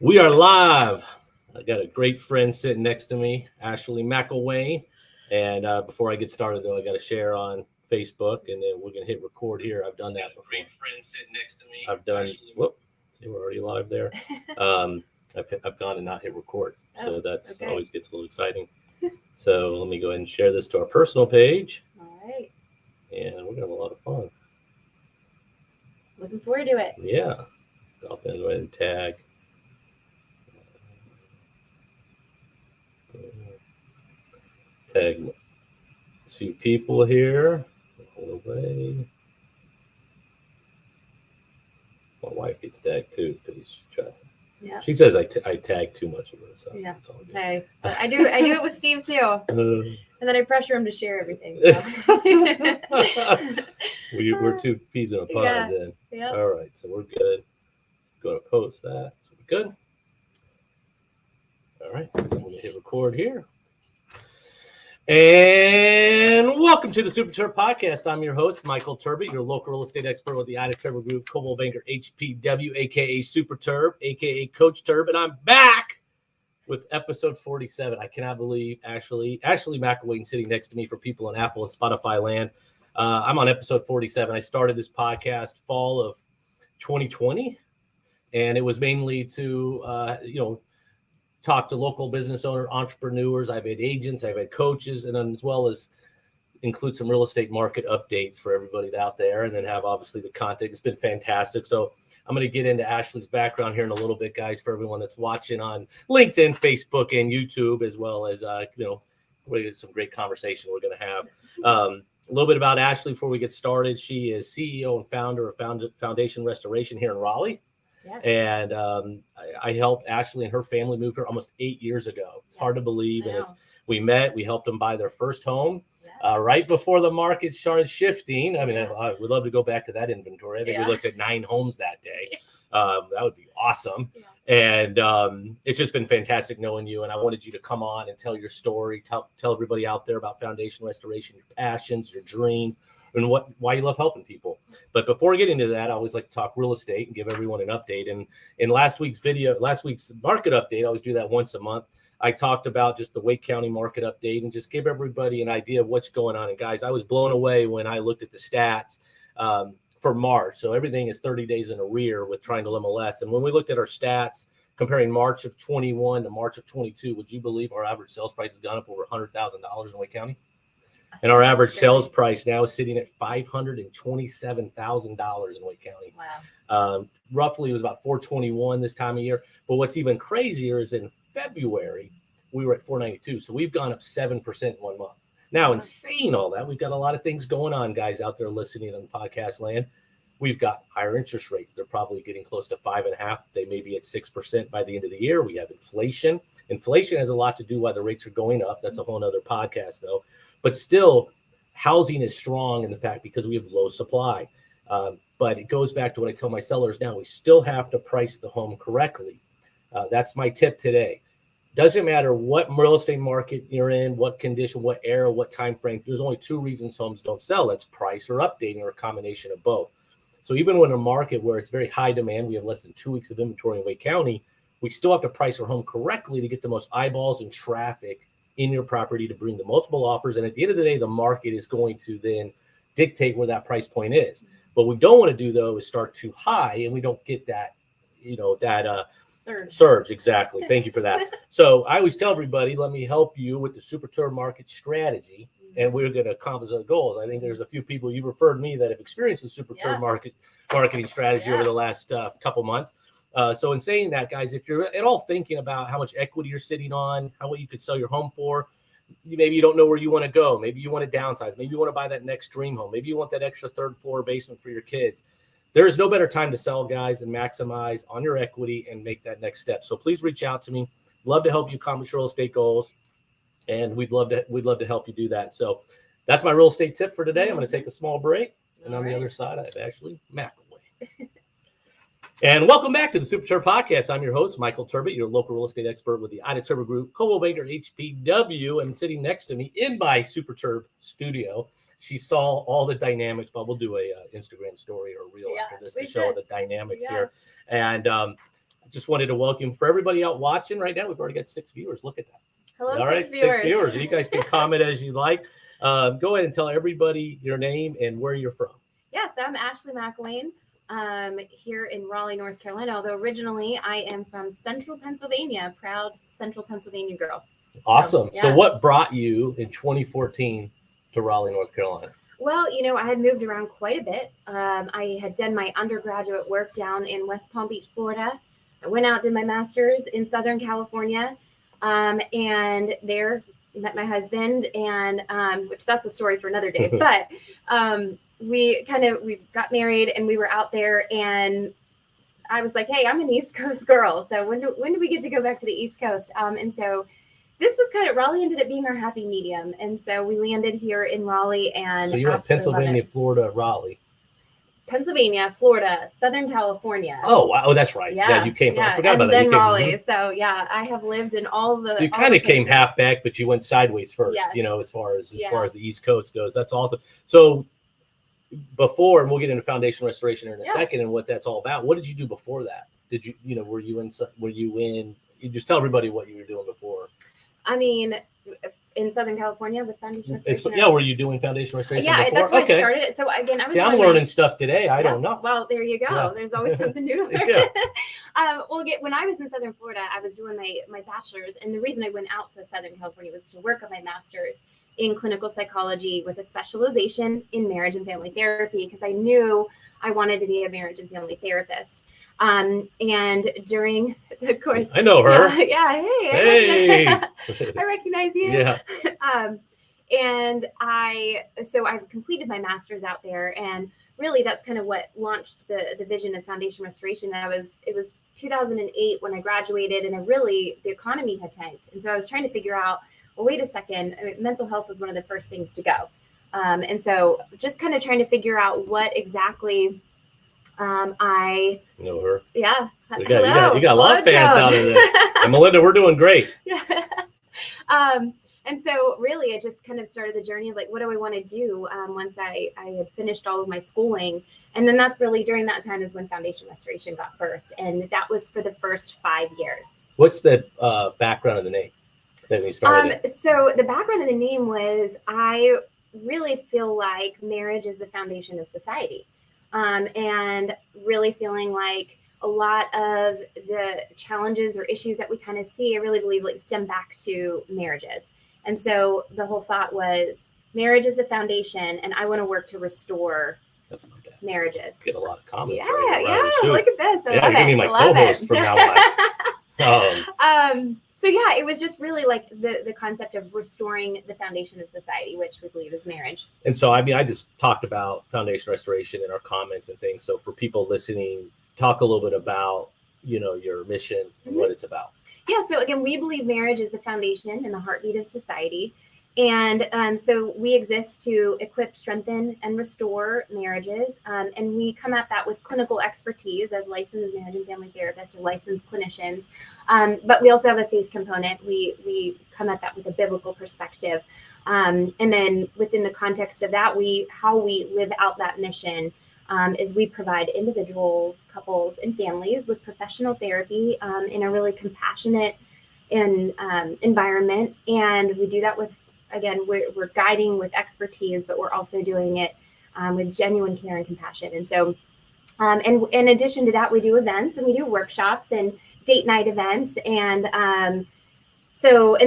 We are live. I got a great friend sitting next to me, Ashley McIlwain. And before I get started, though, I got to share on Facebook, and then we're going to hit record here. I've done that before. Great friend sitting next to me. I've done. Whoop, see, we're already live there. I've gone and not hit record, so that's always gets a little exciting. So let me go ahead and share this to our personal page. All right. And we're going to have a lot of fun. Looking forward to it. Yeah. Stop in, go ahead and tag. Tag a few people here. Hold away. My wife gets tagged too because she says I tag too much of her stuff. Yeah. It's all good. Hey, I do it with Steve too. And then I pressure him to share everything. So. We're two peas in a pod then. Yep. All right, so we're good. Go to post that. So we're good. All right, I'm going to hit record here. And welcome to the Super Terb Podcast. I'm your host, Michael Terb, your local real estate expert with the Untitled Chapter Group, Coldwell Banker HPW, a.k.a. Super Terb, a.k.a. Coach Terb. And I'm back with episode 47. I cannot believe Ashley McIlwain sitting next to me for people on Apple and Spotify land. I'm on episode 47. I started this podcast fall of 2020, and it was mainly to, talk to local business owners, entrepreneurs. I've had agents, I've had coaches, and then as well as include some real estate market updates for everybody out there, and then have obviously the content. It's been fantastic. So I'm going to get into Ashley's background here in a little bit, guys, for everyone that's watching on LinkedIn, Facebook, and YouTube, as well as, we get some great conversation we're going to have. A little bit about Ashley before we get started. She is CEO and founder of Foundation Restoration here in Raleigh. Yeah. And I helped Ashley and her family move here almost 8 years ago. It's hard to believe. And we helped them buy their first home right before the market started shifting. I mean, I would love to go back to that inventory. I think we looked at 9 homes that day. That would be awesome. Yeah. And it's just been fantastic knowing you. And I wanted you to come on and tell your story, tell everybody out there about Foundation Restoration, your passions, your dreams, and why you love helping people. But before we get into that, I always like to talk real estate and give everyone an update. And in last week's market update, I always do that once a month. I talked about just the Wake County market update and just give everybody an idea of what's going on. And guys, I was blown away when I looked at the stats for March. So everything is 30 days in arrear with Triangle MLS. And when we looked at our stats comparing March of 21 to March of 22, would you believe our average sales price has gone up over $100,000 in Wake County? And our average sales price now is sitting at $527,000 in Wake County. Wow. Roughly, it was about $421 this time of year. But what's even crazier is in February, we were at $492. So we've gone up 7% in 1 month. Now, in saying all that, we've got a lot of things going on, guys, out there listening on podcast land. We've got higher interest rates. They're probably getting close to 5.5%. They may be at 6% by the end of the year. We have inflation. Inflation has a lot to do why the rates are going up. That's a whole nother podcast, though. But still, housing is strong in the fact because we have low supply. But it goes back to what I tell my sellers now. We still have to price the home correctly. That's my tip today. Doesn't matter what real estate market you're in, what condition, what era, what time frame. There's only 2 reasons homes don't sell. That's price or updating or a combination of both. So even when a market where it's very high demand, we have less than 2 weeks of inventory in Wake County, we still have to price our home correctly to get the most eyeballs and traffic in your property to bring the multiple offers. And at the end of the day, the market is going to then dictate where that price point is. What we don't want to do, though, is start too high and we don't get that, surge. Exactly. Thank you for that. So I always tell everybody, let me help you with the Super Terb market strategy, and we're going to accomplish our goals. I think there's a few people you referred me that have experienced the Super Terb marketing strategy over the last couple months. So in saying that, guys, if you're at all thinking about how much equity you're sitting on, what you could sell your home for, maybe you don't know where you want to go. Maybe you want to downsize. Maybe you want to buy that next dream home. Maybe you want that extra 3rd floor basement for your kids. There is no better time to sell, guys, and maximize on your equity and make that next step. So please reach out to me. Love to help you accomplish your real estate goals, and we'd love to help you do that. So that's my real estate tip for today. I'm going to take a small break, and on the other side, I have Ashley McIlwain. And welcome back to the Super Terb Podcast. I'm your host, Michael Terb, your local real estate expert with the Untitled Group, Coldwell Banker HPW, and sitting next to me in my Super Terb studio. She saw all the dynamics, but we'll do a Instagram story or a reel after this to show the dynamics here. And just wanted to welcome for everybody out watching right now. We've already got 6 viewers. Look at that. Hello, All right, six viewers. 6 viewers. You guys can comment as you like. Go ahead and tell everybody your name and where you're from. Yes, I'm Ashley McIlwain, here in Raleigh, North Carolina. Although originally I am from Central Pennsylvania, proud Central Pennsylvania girl. Awesome. Yeah. So what brought you in 2014 to Raleigh, North Carolina? Well, I had moved around quite a bit. I had done my undergraduate work down in West Palm Beach, Florida. I went out, did my master's in Southern California, and there met my husband, and which that's a story for another day. But we got married, and we were out there, and I was like, "Hey, I'm an East Coast girl, so when do we get to go back to the East Coast?" And so this was Raleigh ended up being our happy medium, and so we landed here in Raleigh. And so you went Pennsylvania, Florida, Raleigh. Pennsylvania, Florida, Southern California. Oh, wow. Oh, that's right. Yeah, you came from. I forgot about that. And then Raleigh. So yeah, I have lived in all the. So you kind of came half back, but you went sideways first. Yes. As far as the East Coast goes. That's awesome. So before, and we'll get into foundation restoration in a second and what that's all about. What did you do before that? Did you, were you in? You just tell everybody what you were doing before. I mean, in Southern California with foundation restoration. Were you doing foundation restoration? Yeah, before? That's where I started. So again, I'm learning stuff today. I don't know. Well, there you go. Yeah. There's always something new to learn. When I was in Southern Florida, I was doing my bachelor's, and the reason I went out to Southern California was to work on my master's in clinical psychology with a specialization in marriage and family therapy, because I knew I wanted to be a marriage and family therapist. And during the course, I know her. Hey. I recognize you. Yeah. And I completed my master's out there, and really that's kind of what launched the vision of foundation restoration. It was 2008 when I graduated, and the economy had tanked. And so I was trying to figure out, well, wait a second, mental health was one of the first things to go. And so just kind of trying to figure out what exactly I know her. Yeah. You got a lot of fans out of there. And Melinda, we're doing great. And so really I just kind of started the journey of what do I want to do once I had finished all of my schooling. And then that's really during that time is when foundation restoration got birthed. And that was for the first 5 years. What's the background of the name that we started? So the background of the name was I really feel like marriage is the foundation of society. And really feeling like a lot of the challenges or issues that we kind of see, I really believe stem back to marriages. And so the whole thought was marriage is the foundation, and I want to work to restore marriages. Get a lot of comments. Look at this. You're gonna be my co-host from now on. So yeah, it was just really the concept of restoring the foundation of society, which we believe is marriage. And so, I just talked about foundation restoration in our comments and things. So for people listening, talk a little bit about, your mission and what it's about. Yeah. So again, we believe marriage is the foundation and the heartbeat of society. And so we exist to equip, strengthen, and restore marriages. And we come at that with clinical expertise as licensed marriage and family therapists or licensed clinicians. But we also have a faith component. We come at that with a biblical perspective. And then within the context of that, how we live out that mission is we provide individuals, couples, and families with professional therapy in a really compassionate environment. And we do that with, again, we're guiding with expertise, but we're also doing it with genuine care and compassion. And so, and in addition to that, we do events and we do workshops and date night events. And and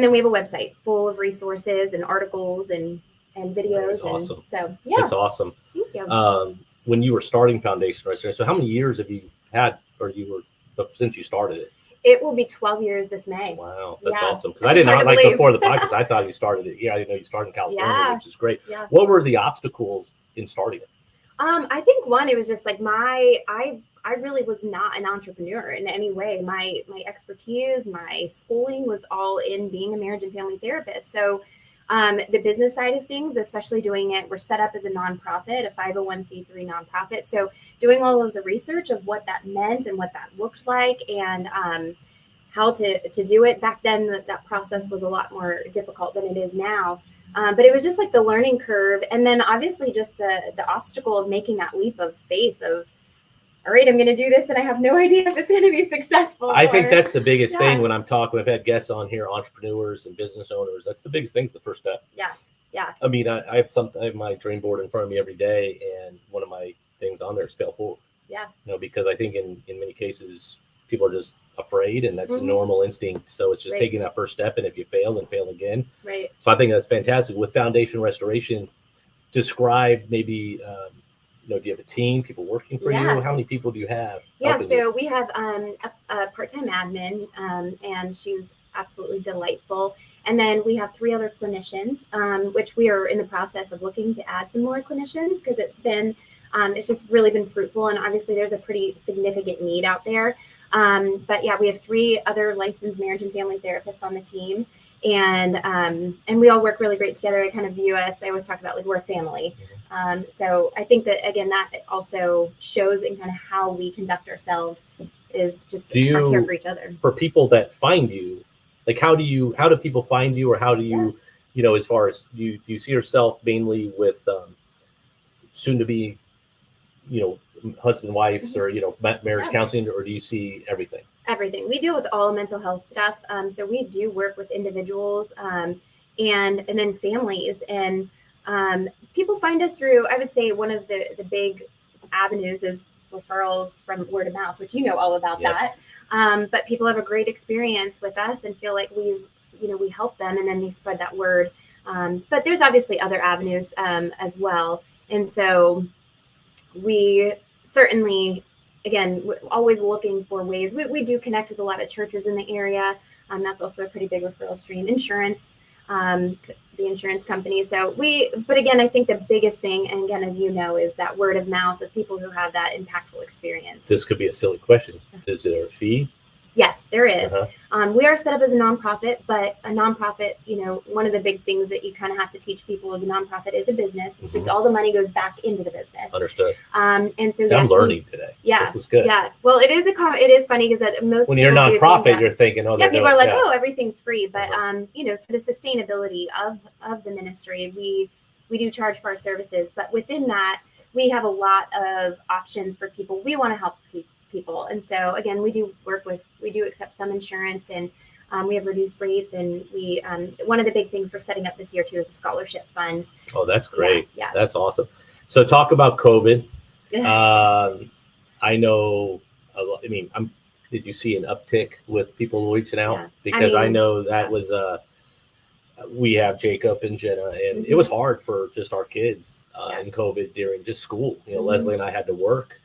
then we have a website full of resources and articles and videos. That's awesome. So yeah, it's awesome. Thank you. When you were starting foundation restoration, so how many years have you had, since you started it? It will be 12 years this May. Wow, that's awesome. Because I did not before the podcast. I thought you started it here. I didn't know you started in California, which is great. Yeah. What were the obstacles in starting it? I think one, it was just I really was not an entrepreneur in any way. My expertise, my schooling was all in being a marriage and family therapist. So the business side of things, especially doing it, we're set up as a nonprofit, a 501c3 nonprofit. So doing all of the research of what that meant and what that looked like and how to do it. Back then, that process was a lot more difficult than it is now. But it was just the learning curve. And then obviously just the obstacle of making that leap of faith of, all right, I'm going to do this and I have no idea if it's going to be successful. I think that's the biggest thing Yeah. when I'm talking. I've had guests on here, entrepreneurs and business owners. That's the biggest thing, is the first step. Yeah. I mean, I have my dream board in front of me every day, and one of my things on there is fail forward. Yeah. Because I think in many cases people are just afraid, and that's a normal instinct. So it's just taking that first step, and if you fail, then fail again. Right. So I think that's fantastic. With foundation restoration, describe maybe, do you have a team, people working for you? How many people do you have? Yeah, so we have a part-time admin, and she's absolutely delightful. And then we have 3 other clinicians, which we are in the process of looking to add some more clinicians, because it's just really been fruitful. And obviously there's a pretty significant need out there. But yeah, we have 3 other licensed marriage and family therapists on the team. And we all work really great together. I kind of view us, I always talk about, like, we're a family. So I think that, again, that also shows in kind of how we conduct ourselves is just our care for each other. For people that find you, like, how do people find you, or how do you, as far as you see yourself mainly with soon to be, husband, wives, or, marriage counseling, or do you see everything? Everything. We deal with all mental health stuff. So we do work with individuals and then families, and people find us through, I would say one of the big avenues is referrals from word of mouth, which all about that. But people have a great experience with us and feel like we help them, and then they spread that word. But there's obviously other avenues as well. And so we certainly, again, always looking for ways. We do connect with a lot of churches in the area. That's also a pretty big referral stream. Insurance, the insurance company. But again, I think the biggest thing, and again, as you know, is that word of mouth of people who have that impactful experience. This could be a silly question. Is there a fee? Yes, there is. We are set up as a nonprofit, but a nonprofit, one of the big things that you kind of have to teach people is a nonprofit is a business. It's just all the money goes back into the business. Understood. And so yes, I'm learning today. Yeah, this is good. Yeah. Well, it is funny because most when you're a nonprofit, you're thinking, people are like, oh, everything's free, but for the sustainability of the ministry, we do charge for our services, but within that, we have a lot of options for people. We want to help people. And so again, we do accept some insurance, and we have reduced rates, and we one of the big things we're setting up this year too is a scholarship fund. Oh, that's great. Yeah. That's awesome. So talk about COVID. I know did you see an uptick with people reaching out? Because I know that was we have Jacob and Jenna, and it was hard for just our kids in COVID during just school. Leslie and I had to work.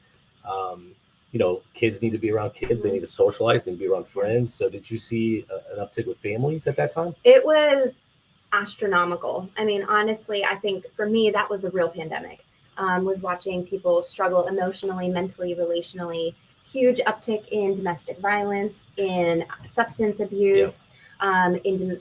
Kids need to be around kids. They need to socialize. They need to be around friends. So did you see an uptick with families at that time? It was astronomical. I mean, honestly, I think for me, that was the real pandemic, was watching people struggle emotionally, mentally, relationally. Huge uptick in domestic violence, in substance abuse, in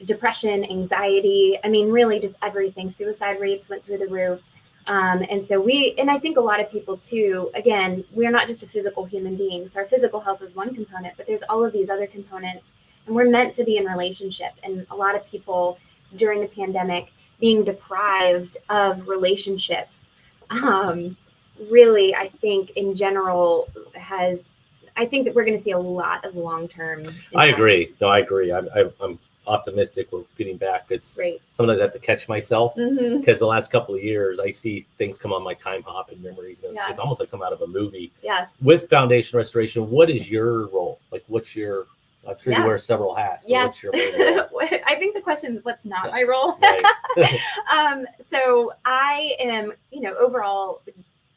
depression, anxiety. I mean, really just everything. Suicide rates went through the roof. And I think a lot of people too, again, we're not just a physical human being. So our physical health is one component, but there's all of these other components, and we're meant to be in relationship. And a lot of people during the pandemic being deprived of relationships, really, I think in general I think that we're going to see a lot of long-term impact. I agree. No, I agree. I'm optimistic we're getting back. It's great. Sometimes I have to catch myself because the last couple of years I see things come on my time hop and memories. And it's almost like something out of a movie. Yeah. With foundation restoration, what is your role? Like, I'm sure you wear several hats. Yes. What's your main role? I think the question is, what's not my role? Right. So I am, overall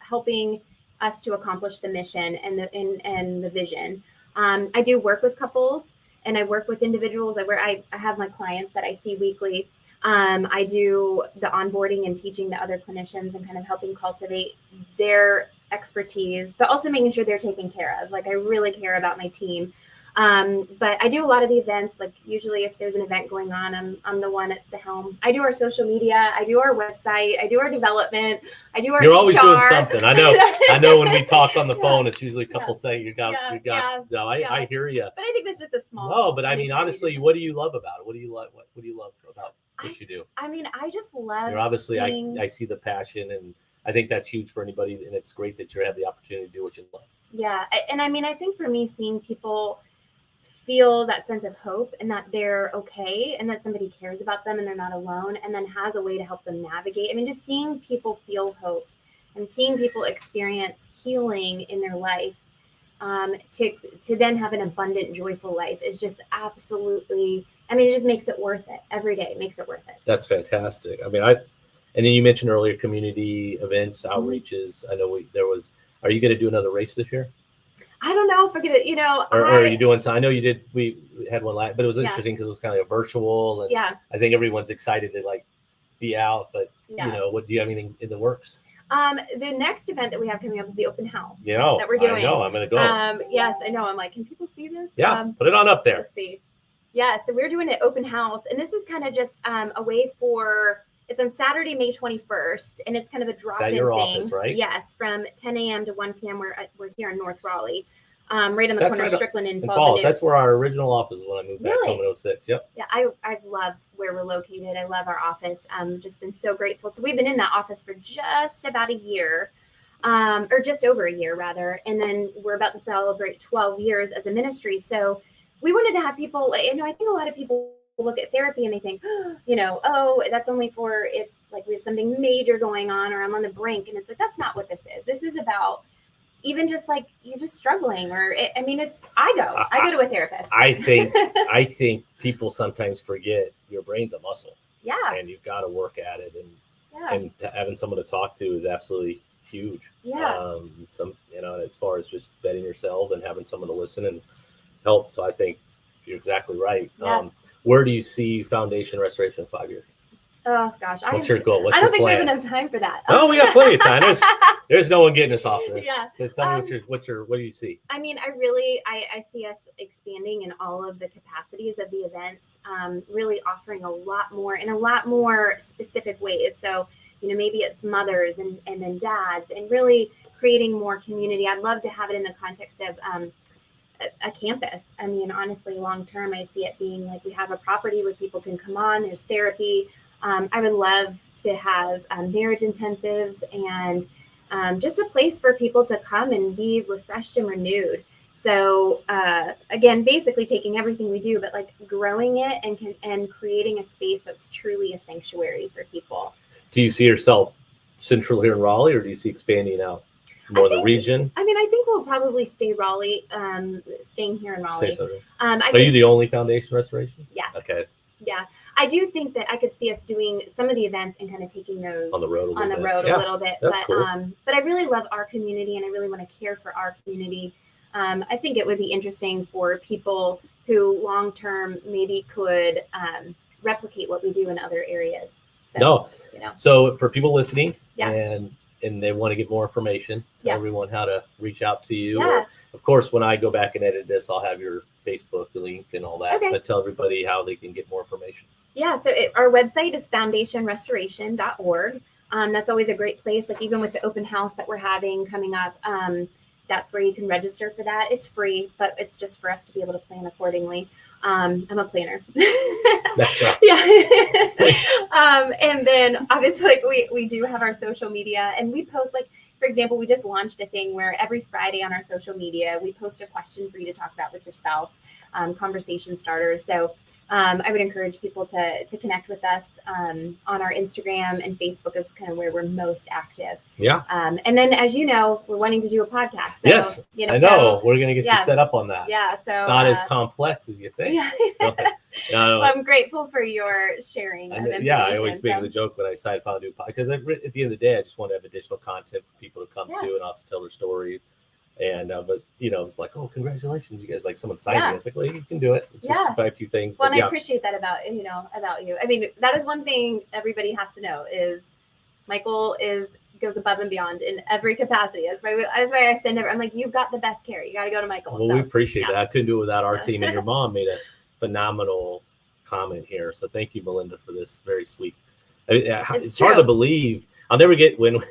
helping us to accomplish the mission and the vision. I do work with couples, and I work with individuals. I have my clients that I see weekly. I do the onboarding and teaching the other clinicians and kind of helping cultivate their expertise, but also making sure they're taken care of. Like, I really care about my team. But I do a lot of the events. Like, usually if there's an event going on, I'm the one at the helm. I do our social media. I do our website. I do our development. I do our You're HR. Always doing something. I know when we talk on the phone, it's usually couples saying I hear you. But I think that's just a small. No, but I mean, honestly, what do you love about it? What do you love? What do you love about what you do? I mean, I just love. Obviously, I see the passion, and I think that's huge for anybody, and it's great that you have the opportunity to do what you love. Yeah. And I mean, I think for me, seeing people feel that sense of hope and that they're okay and that somebody cares about them and they're not alone and then has a way to help them navigate. I mean, just seeing people feel hope and seeing people experience healing in their life, to then have an abundant, joyful life is just absolutely, I mean, it just makes it worth it. Every day makes it worth it. That's fantastic. I mean, and then you mentioned earlier community events, outreaches. I know are you going to do another race this year? I don't know if we're going to, or are you doing some? I know you did. We had one last, but it was Yeah. interesting because it was kind of like a virtual, and Yeah. I think everyone's excited to like be out. But Yeah. you know, do you have anything in the works? The next event that we have coming up is the open house that we're doing. I know, I'm going to go. Yes, I know. I'm like, can people see this? Yeah, put it on up there. Let's see. Yeah, so we're doing an open house, and this is kind of just a way for. It's on Saturday, May 21st, and it's kind of a drop-in thing. Office, right? Yes, from 10 a.m. to 1 p.m. We're here in North Raleigh, right on the corner of Strickland and Falls. That's where our original office was when I moved back home in 06. Yep. Yeah, I love where we're located. I love our office. Just been so grateful. So we've been in that office for just about a year, or just over a year rather, and then we're about to celebrate 12 years as a ministry. So we wanted to have people. I think a lot of people look at therapy and they think, oh, that's only for if like we have something major going on or I'm on the brink. And it's like, that's not what this is. This is about even just like you're just struggling I go to a therapist. I think people sometimes forget your brain's a muscle. Yeah. And you've got to work at it. And having someone to talk to is absolutely huge. Yeah. As far as just betting yourself and having someone to listen and help. So I think you're exactly right. Yeah. Where do you see Foundation Restoration in 5 years? Oh gosh, what's your goal? I don't think we have enough time for that. Oh, we got plenty of time. There's no one getting us off this. Yeah. So tell me what do you see? I mean, I see us expanding in all of the capacities of the events, really offering a lot more in a lot more specific ways. So, maybe it's mothers and then dads, and really creating more community. I'd love to have it in the context of a campus. I mean, honestly, long term, I see it being like we have a property where people can come on. There's therapy. I would love to have marriage intensives and just a place for people to come and be refreshed and renewed. So again, basically taking everything we do, but like growing it and creating a space that's truly a sanctuary for people. Do you see yourself central here in Raleigh, or do you see expanding out more the region? I mean, I think we'll probably stay Raleigh, staying here in Raleigh. Are you the only Foundation Restoration? Yeah. Okay. Yeah, I do think that I could see us doing some of the events and kind of taking those on the road a little bit. That's cool. But I really love our community and I really want to care for our community. I think it would be interesting for people who long term maybe could replicate what we do in other areas. So for people listening, yeah. and they want to get more information, tell everyone how to reach out to you. Yeah. Or, of course, when I go back and edit this, I'll have your Facebook link and all that. Okay. But tell everybody how they can get more information. Yeah, so our website is foundationrestoration.org. That's always a great place. Like even with the open house that we're having coming up, that's where you can register for that. It's free, but it's just for us to be able to plan accordingly. I'm a planner. That's right. Yeah. And then obviously like we do have our social media and we post like, for example, we just launched a thing where every Friday on our social media, we post a question for you to talk about with your spouse, conversation starters. So I would encourage people to connect with us on our Instagram and Facebook is kind of where we're most active. Yeah. And then, as you know, we're wanting to do a podcast. So, yes, I know. So, we're going to get you set up on that. Yeah. So it's not as complex as you think. Yeah. Okay. Well, I'm grateful for your sharing. I always make the joke when I decided to do a podcast because at the end of the day, I just want to have additional content for people to come to and also tell their story. And but it's like, oh, congratulations, you guys! Like someone cited me. It's like, well, you can do it. It's just by a few things. Well, and I appreciate that about you. I mean, that is one thing everybody has to know is Michael goes above and beyond in every capacity. That's why I send I'm like, you've got the best care. You got to go to Michael. Well, we appreciate that. I couldn't do it without our team. And your mom made a phenomenal comment here. So thank you, Melinda, for this very sweet. It's hard to believe. I'll never get when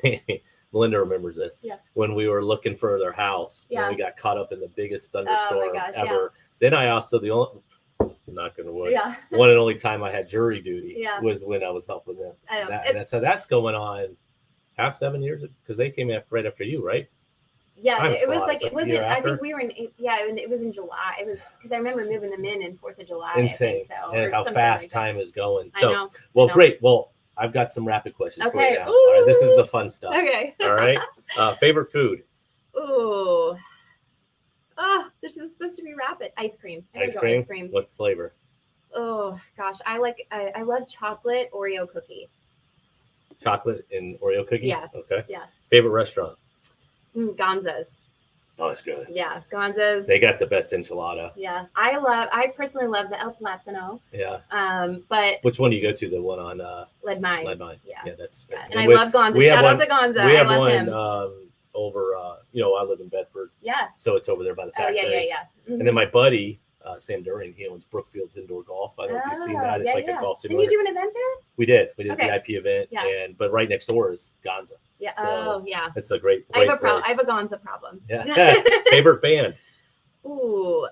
Melinda remembers this. Yeah. When we were looking for their house, when we got caught up in the biggest thunderstorm ever. Then I also I'm not going to worry. Yeah. One and only time I had jury duty was when I was helping them. I know. So that's going on half 7 years because they came right after you, right? Yeah, Time it was flies, like like it a wasn't. year I after? think we were in. Yeah, and it was in July. It was because I remember moving them in 4th of July. Insane. I think so. And or how something fast like that. time is going. I So, know. well, I know. great. Well, I've got some rapid questions for you Okay. now. All right, this is the fun stuff. Okay. All right. Favorite food? Ooh. Oh, this is supposed to be rapid. Ice cream. I gotta Ice go cream? Ice cream. What flavor? Oh gosh, I love chocolate Oreo cookie. Chocolate and Oreo cookie? Yeah. Okay. Yeah. Favorite restaurant? Gonza's. Oh, it's good. Yeah, Gonza's. They got the best enchilada. Yeah, I personally love the El Platano. Yeah. But Which one do you go to? The one on Lead Mine. Lead Mine. Yeah. Yeah, that's. Yeah. And I love Gonza. Shout out to Gonza. We I have love one him. over. I live in Bedford. Yeah. So it's over there by the Oh factory. yeah. And then my buddy Sam Durham, he owns Brookfield's Indoor Golf. I don't know if you've seen that. It's like a golf Didn't simulator. you do an event there? We did a Okay. VIP event, Yeah. but right next door is Gonza. Yeah. So oh yeah. It's a great I have a place. problem. I have a Gonza problem. Yeah. Favorite band? Ooh,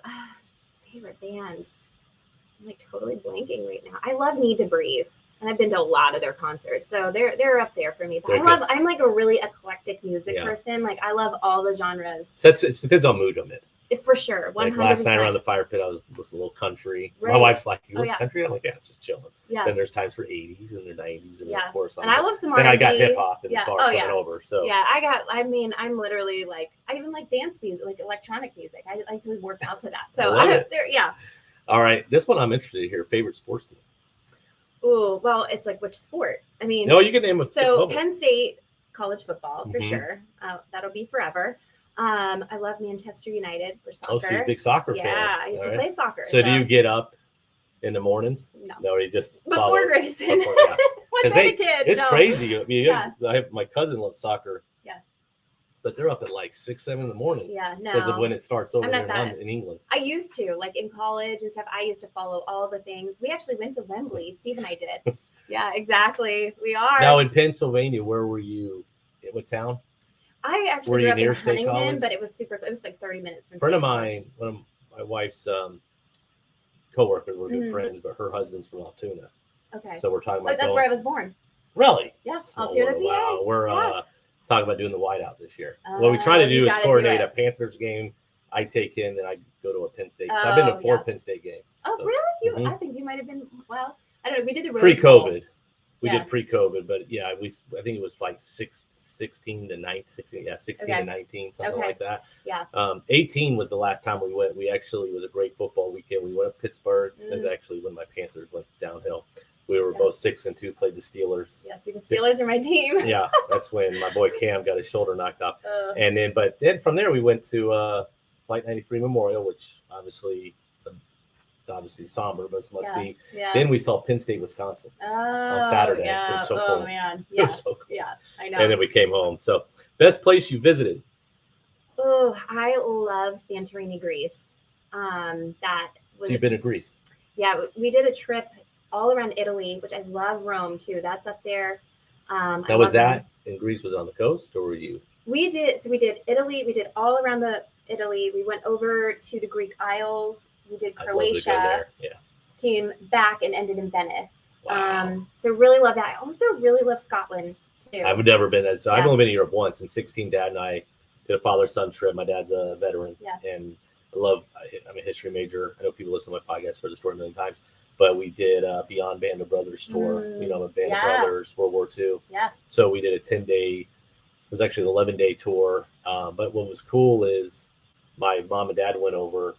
favorite band. I'm like totally blanking right now. I love Need to Breathe, and I've been to a lot of their concerts, so they're up there for me. But I'm like a really eclectic music person. Like I love all the genres. So it depends on mood I'm in. For sure, 100%. Like last night around the fire pit, I was a little country. Right. My wife's like, "You Oh, listen yeah. country?" I'm like, "Yeah, it's just chilling." Yeah. Then there's times for 80s and the 90s, and Yeah. of course, And I love some then R&B. I got hip hop in Yeah. the car Oh, coming yeah. over. So Yeah, I'm literally like, I even like dance music, like electronic music. I like to work out to that. So I love it. yeah. All right, this one I'm interested to hear. Favorite sports team? Ooh, well, it's like which sport? I mean, No, you can name a. so couple. Penn State college football for Mhm. sure. That'll be forever. I love Manchester United for soccer. Oh, so you're a big soccer fan. Yeah, I used to All play soccer. So do you get up in the mornings? No. No, you just Before follow? Grayson. Before, yeah. Once I had a kid. It's no. crazy. I mean, Yeah. my cousin loves soccer. Yeah. But they're up at like 6, 7 in the morning. Yeah, Because of no. when it starts over I'm there not that. in England. I used to, like in college and stuff, I used to follow all the things. We actually went to Wembley. Steve and I did. Yeah, exactly. We are. Now in Pennsylvania, where were you? What town? I Were actually you grew up in near State Huntington, College? but it was like 30 minutes from A friend of State College. mine, one of my wife's coworkers, were good Mhm. friends, but her husband's from Altoona. Okay. So we're talking But about that's going. where I was born. Really? Yeah, Small Altoona, world. PA. Wow. We're Yeah. talking about doing the whiteout this year. What we try to you do is gotta do coordinate it. a Panthers game. I take him and I go to a Penn State. So I've been to 4 yeah. Penn State games. Oh, So, really? Mhm. I think you might have been. Well, I don't know. We did the Rose Bowl. Pre-COVID. We Yeah. did pre-COVID, but yeah, I think it was like 16 to 19, yeah, 16 Okay. to 19, something Okay. like that. Yeah. 18 was the last time we went. We actually, it was a great football weekend. We went to Pittsburgh. It was actually when my Panthers went downhill. We were Yeah. both 6-2, played the Steelers. Yeah, see, the Steelers are my team. Yeah, that's when my boy Cam got his shoulder knocked off. And But then from there we went to Flight 93 Memorial, which obviously it's obviously somber, but it's must see. Yeah. Then we saw Penn State, Wisconsin on Saturday. It Yeah. was so oh cool. man. It Yeah. was so cool. Yeah. I know. And then we came home. So best place you visited? Oh, I love Santorini, Greece. That was So you've been to Greece. Yeah, we did a trip all around Italy, which I love Rome too. That's up there. Now I was love that Rome. in Greece? Was it on the coast or were you? We did Italy. We did all around the Italy. We went over to the Greek Isles. We did I'd love to go Croatia. there. Yeah. Came back and ended in Venice. Wow. So really love that. I also really love Scotland too. I've never been there. So I've Yeah. only been to Europe once. In 16, Dad and I did a father-son trip. My dad's a veteran. Yeah. And I'm a history major. I know people listen to my podcast for the story a million times. But we did Beyond Band of Brothers tour. You know, Band of Brothers, World War II. Yeah. So we did a 10-day, it was actually an 11-day tour. But what was cool is my mom and dad went over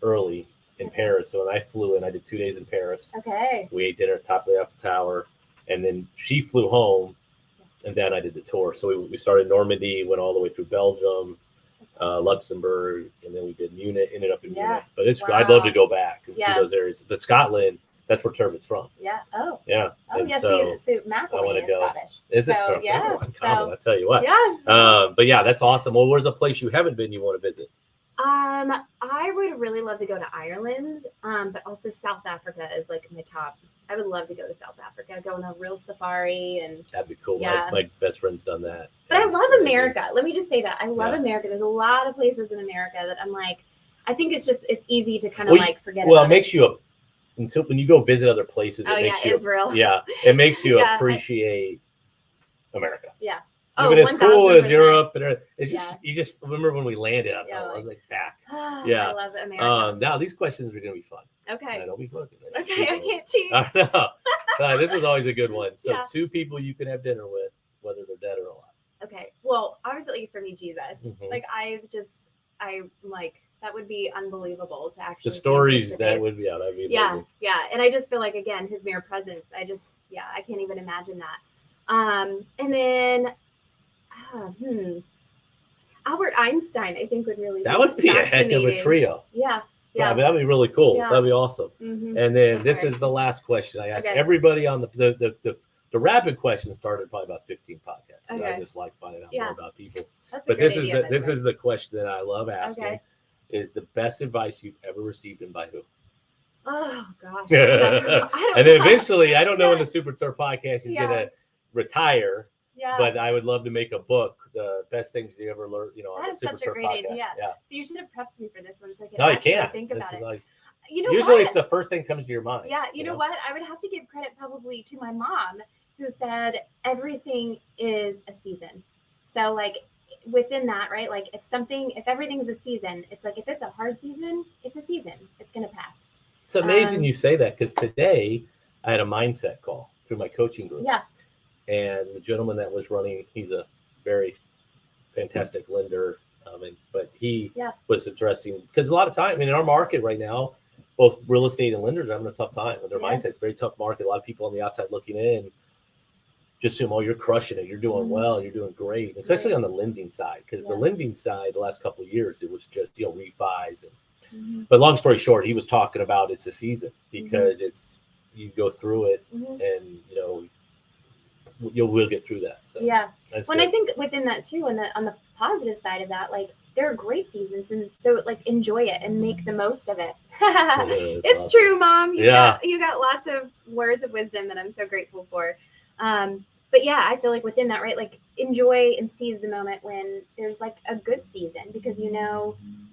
early in Paris. So when I flew in, I did 2 days in Paris. Okay. We ate dinner at top of the Eiffel Tower. And then she flew home. And then I did the tour. So we started Normandy, went all the way through Belgium, Luxembourg, and then we did Munich, ended up in Munich. But it's Wow. I'd love to go back and see Yeah. those areas. But Scotland, that's where Turbot's from. Yeah. Oh. Yeah. Oh, And yeah. so See, I wanna McElwain is go. Scottish. is it So, from yeah. everyone? So, I tell you what. yeah. But yeah, that's awesome. Well, where's a place you haven't been you want to visit? I would really love to go to Ireland, but also South Africa is like my top. I would love to go to South Africa, go on a real safari, and That'd be cool. Yeah. My best friend's done that. but I And love it's amazing. America. Let me just say that I love Yeah. America. There's a lot of places in America that I'm like, I think it's easy to kind of Well, like forget. Well, it about makes you until when you go visit other places, Oh it yeah, makes you Israel. yeah, it makes you Yeah. appreciate America. Oh, even as cool as 1000%. Europe and everything, it's just Yeah. you just remember when we landed. I was like back. Yeah. I love America. Now these questions are going to be fun. Okay. I don't be looking. Okay, I can't cheat. This is always a good one. So Yeah. 2 people you can have dinner with, whether they're dead or alive. Okay. Well, obviously for me, Jesus. Mhm. Like I'm like, that would be unbelievable to actually The see stories face to that face. would be out. That'd be Yeah, amazing. yeah. And I just feel like, again, his mere presence, I can't even imagine that. And then, Albert Einstein, I think would really That would be a heck of a fascinating. trio. Yeah. Yeah, Yeah. that'd be really cool. Yeah. That'd be awesome. Mhm. And then That's this all right. is the last question I asked Okay. everybody on the rapid question started probably about 15 podcasts. I Okay. just like finding out Yeah. more about people. That's a But great this idea, by the this way. is the question that I love asking. Okay. Is the best advice you've ever received and by who? Oh gosh. And then eventually, I don't know when the Super Terb podcast is Yeah. gonna retire, Yeah. but I would love to make a book, the best things you ever learned, on That the is Super such a Terb great podcast. idea. Yeah. So you should have prepped me for this one so I could No, you actually can't. think This about is it. like, You know usually what? it's the first thing comes to your mind. Yeah, you know what? I would have to give credit probably to my mom, who said everything is a season. So like within that, right? Like if everything's a season, it's like if it's a hard season, it's a season. It's gonna pass. It's amazing you say that, because today I had a mindset call through my coaching group. Yeah. And the gentleman that was running, he's a very fantastic lender. But he was addressing, because a lot of time, in our market right now, both real estate and lenders are having a tough time with their mindset. It's a very tough market. A lot of people on the outside looking in just assume, oh, you're crushing it. You're doing well. You're doing great, especially on the lending side, because the lending side, the last couple of years, it was just, refis. But long story short, he was talking about it's a season, because you go through it and, we'll get through that. So I think within that too, on the positive side of that, like there are great seasons, and so like enjoy it and make the most of it. It's awesome. True, Mom. You got lots of words of wisdom that I'm so grateful for. But yeah, I feel like within that, right, like enjoy and seize the moment when there's like a good season, because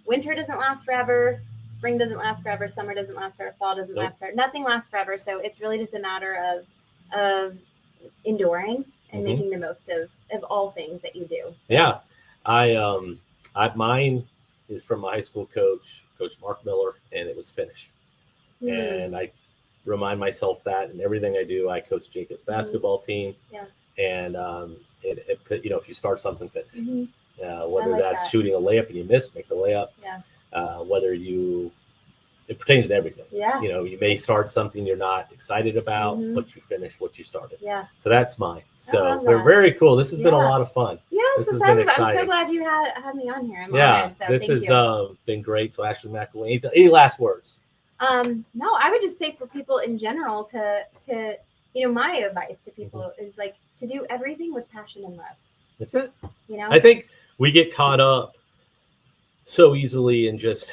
winter doesn't last forever, spring doesn't last forever, summer doesn't last forever, fall doesn't last forever, nothing lasts forever. So it's really just a matter of enduring and making the most of all things that you do. So. Yeah. Mine is from my high school coach, Coach Mark Miller, and it was finish. And I remind myself that in everything I do. I coach Jacob's basketball team. Yeah. And if you start something, finish. Whether that's shooting a layup and you miss, make the layup. Yeah. It pertains to everything. Yeah. You may start something you're not excited about, but you finish what you started. Yeah. So that's mine. So they're very cool. This has been a lot of fun. Yeah, this has been exciting. I'm so glad you had me on here. I'm honored. So this has been great. So Ashley McIlwain, any last words? No, I would just say for people in general to my advice to people is like to do everything with passion and love. That's it. I think we get caught up so easily in just,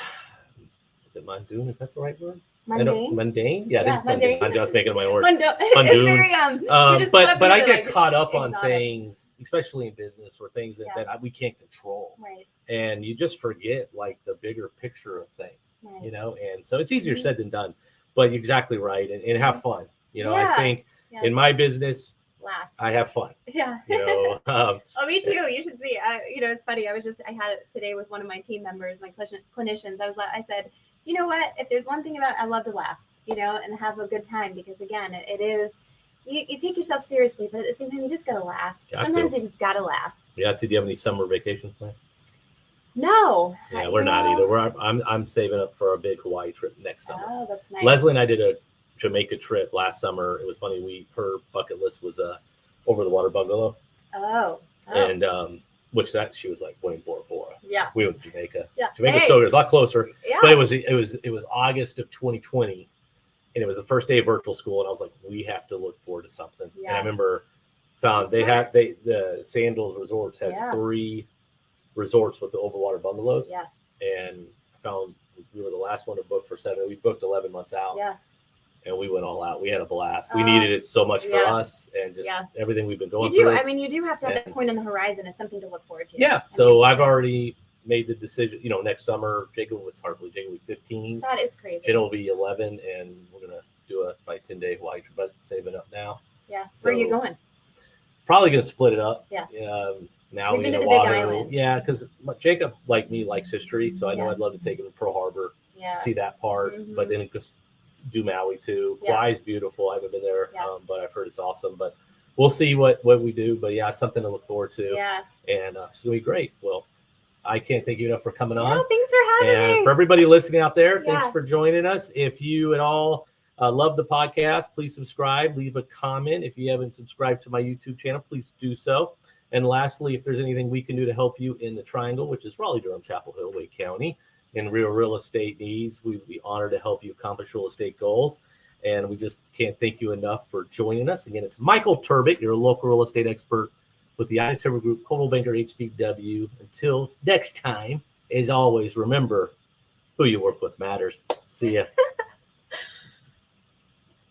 is it mundane? Is that the right word? Mundane? Yeah, I think it's mundane. I'm just making my words. Mundane. It's very, but I get caught up on things, especially in business, or things that we can't control. Right. And you just forget like the bigger picture of things. Right. And so it's easier said than done, but you're exactly right. And have fun. I think in my business, laugh. I have fun. Yeah. Me too. You should see. It's funny. I had it today with one of my team members, my clinicians. I said, you know what? If there's one thing about I love to laugh, and have a good time, because again, it is. You take yourself seriously, but at the same time, you just gotta laugh. Sometimes you just gotta laugh. Yeah. Do you have any summer vacation plans? No. Yeah, we're not either. I'm saving up for a big Hawaii trip next summer. Oh, that's nice. Leslie and I did a Jamaica trip last summer. It was funny. Her bucket list was a over the water bungalow. Oh. And she was like winning Bora Bora. Yeah. We went to Jamaica. Yeah. Jamaica's still a lot closer. Yeah. But it was August of 2020, and it was the first day of virtual school, and I was like, we have to look forward to something. Yeah. And I remember the Sandals Resorts has 3 resorts with the overwater bungalows. Yeah. And I found we were the last one to book for 7. We booked 11 months out. Yeah. And we went all out. We had a blast. We needed it so much for us, and just everything we've been going through. You do have to have that point on the horizon as something to look forward to. Yeah. So I've already made the decision. Next summer, Jacob will be 15. That is crazy. Jenna will be 11, and we're gonna do a 10-day Hawaii trip, but saving up now. Yeah. Where are you going? Probably going to split it up. Yeah. Maui We've been and to the Big Oahu. Island. Yeah, because Jacob, like me, likes history, so I know Yeah. I'd love to take him to Pearl Harbor, Yeah. see that part, Mhm. but then it goes do Maui too. Yeah. Kauai's beautiful. I haven't been there, Yeah. but I've heard it's awesome. But we'll see what we do. But yeah, it's something to look forward to. Yeah. And it's going to be great. Well, I can't thank you enough for coming Yeah, on. thanks for having And me. for everybody listening out there, thanks Yeah. for joining us. If you at all love the podcast, please subscribe, leave a comment. If you haven't subscribed to my YouTube channel, please do so. And lastly, if there's anything we can do to help you in the Triangle, which is Raleigh, Durham, Chapel Hill, Wake County, in real estate needs, we'd be honored to help you accomplish real estate goals. And we just can't thank you enough for joining us. Again, it's Michael Terb, your local real estate expert with the Terb Group, Coldwell Banker HBW. Until next time, as always, remember, who you work with matters. See ya.